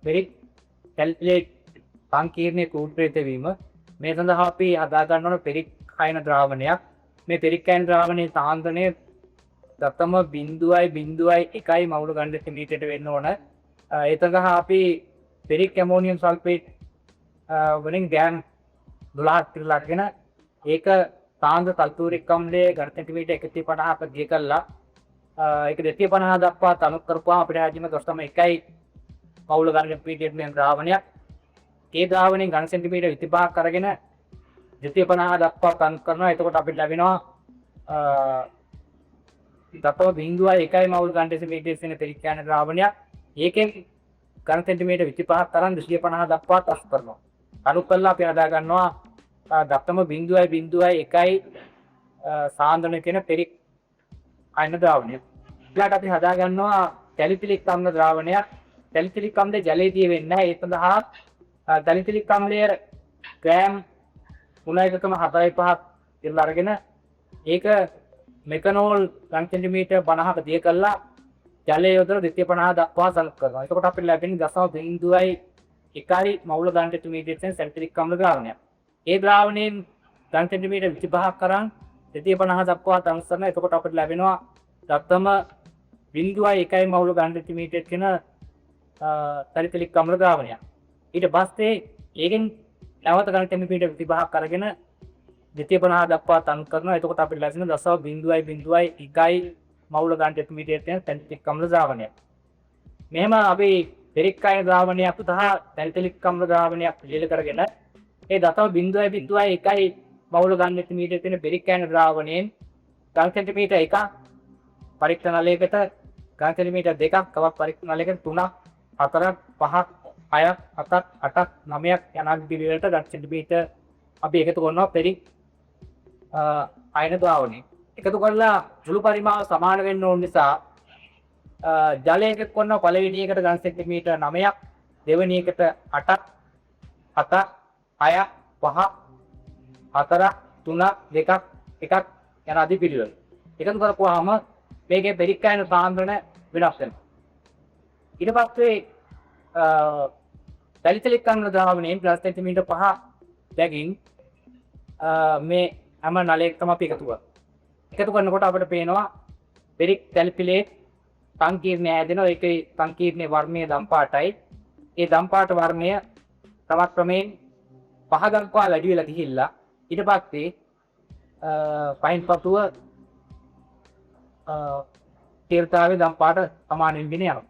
පෙරික් calculate සංකීර්ණයේ කූට්‍රේත වීම මේ සඳහා අපි හදා ගන්න ඕන පෙරික් අයන ද්‍රාවණයක්. මේ පෙරික් අයන ද්‍රාවණයේ සාන්ද්‍රණය 0.01 මවුල ඝන සෙන්ටිමීටරයට වෙන්න ඕන. ඒ සඳහා අපි පෙරික් ඇමෝනියම් සල්ෆේට් වලින් ගෑන් 12ක් තිරලාගෙන ඒක සාන්ද්‍ර සල්ෆූරික් අම්ලයේ ඝන සෙන්ටිමීටර 150ක දිය කළා. ඒක 250 දක්වා තනු කරපුවා අපිට හැදීම 0.1 මවුල ඝන සෙන්ටිමීටරයට වෙන ද්‍රාවණයක්. ඒ ද්‍රාවණයෙන් ඝන සෙන්ටිමීටර 25ක් අරගෙන 250 දක්වා තනු කරනවා. එතකොට අපිට ලැබෙනවා 0.1 මවුල් ඝන සෙන්ටිමීටර් වෙන පෙරික් යන ද්‍රාවණයක්. ඒකෙන් ඝන සෙන්ටිමීටර 25ක් තරම් 250 දක්වා තස් කරනවා. තනු කළා අපි හදා ගන්නවා 0.01 සාන්ද්‍රණය කියන පෙරික් අයන ද්‍රාවණය. ඊළඟට අපි හදා ගන්නවා සැලිසිලික් අම්ල ද්‍රාවණයක්. සැලිසිලික් අම්ලය ජලයේදී වෙන්නේ නැහැ. ඒ සඳහා සැලිසිලික් අම්ලය ග්‍රෑම් 3.45ක් ඉරලා අරගෙන ඒක මෙතනෝල් ඝන සෙන්ටිමීටර 50ක දිය කළා ජලයේ යොදලා 250 දක්වා සල්ෆ් කරනවා. එතකොට අපිට ලැබෙන්නේ 0.01 මවුල ඝන සෙන්ටිමීටරයෙන් සැලිසිලික් අම්ල ද්‍රාවණයක්. ඒ ද්‍රාවණයෙන් ඝන සෙන්ටිමීටර 25ක් කරන් 250 දක්වා තනු කරනවා. එතකොට අපිට ලැබෙනවා 0.1 මවුල ඝන සෙන්ටිමීටර කියන සැලිසිලික් අම්ල ද්‍රාවණයක්. ඊට පස්සේ ඒකෙන් නැවත ඝන සෙන්ටිමීටර 25ක් අරගෙන 250 දක්වා තනු කරනවා. එතකොට අපිට ලැබෙන 0.01 මවුල ඝන සෙන්ටිමීටර කියන සැලිසිලික් අම්ල ද්‍රාවණයක්. මෙහෙම අපි පෙරික් අයන ද්‍රාවණයක් සහ සැලිසිලික් අම්ල ද්‍රාවණයක් පිළියෙල කරගෙන ඒ 0.01 මවුල ඝන සෙන්ටිමීටර තියෙන පෙරික් අයන ද්‍රාවණයෙන් ඝන සෙන්ටිමීටර 1ක් පරීක්ෂණ නලයකට ඝන සෙන්ටිමීටර 2ක් කවක් පරීක්ෂණ නලයකට 3ක් 4ක් 5ක් 6ක් 7ක් 8ක් 9ක් යන පිළිවෙලට ඝන සෙන්ටිමීටර අපි එකතු කරනවා පෙරික් අයන ද්‍රාවණය. එකතු කරලා සුළු පරිමාව සමාන වෙන්න ඕන නිසා ජලයක කොන්න පළවෙනි එකට ඝන සෙන්ටිමීටර 9ක්, දෙවෙනි එකට 8ක්, 7ක්, 6ක්, 5ක්, 4ක්, 3ක්, 2ක්, 1ක් යන ආදී පිළිවෙල. එකතු කරපුවාම මේකේ පෙරික් අයන සාන්ද්‍රණය වෙනස් වෙනවා. ඊට පස්සේ සැලිසිලික් අම්ල ද්‍රාවණයෙන් ඝන සෙන්ටිමීටර 5 බැගින් මේ හැම නලයකටම අපි එකතු කරනවා. එකතු කරනකොට අපිට පේනවා පෙරික් සැලිසිලේට් සංකීර්ණය හැදෙනවා. ඒකේ සංකීර්ණයේ වර්ණය දම් පාටයි. ඒ දම් පාට වර්ණය තවත් ක්‍රමයෙන් 5 දක්වා වැඩි වෙලා ගිහිල්ලා ඊට පස්සේ පයින් පතුව තීර්ථාවේ දම් පාට සමාන වෙන්න යනවා.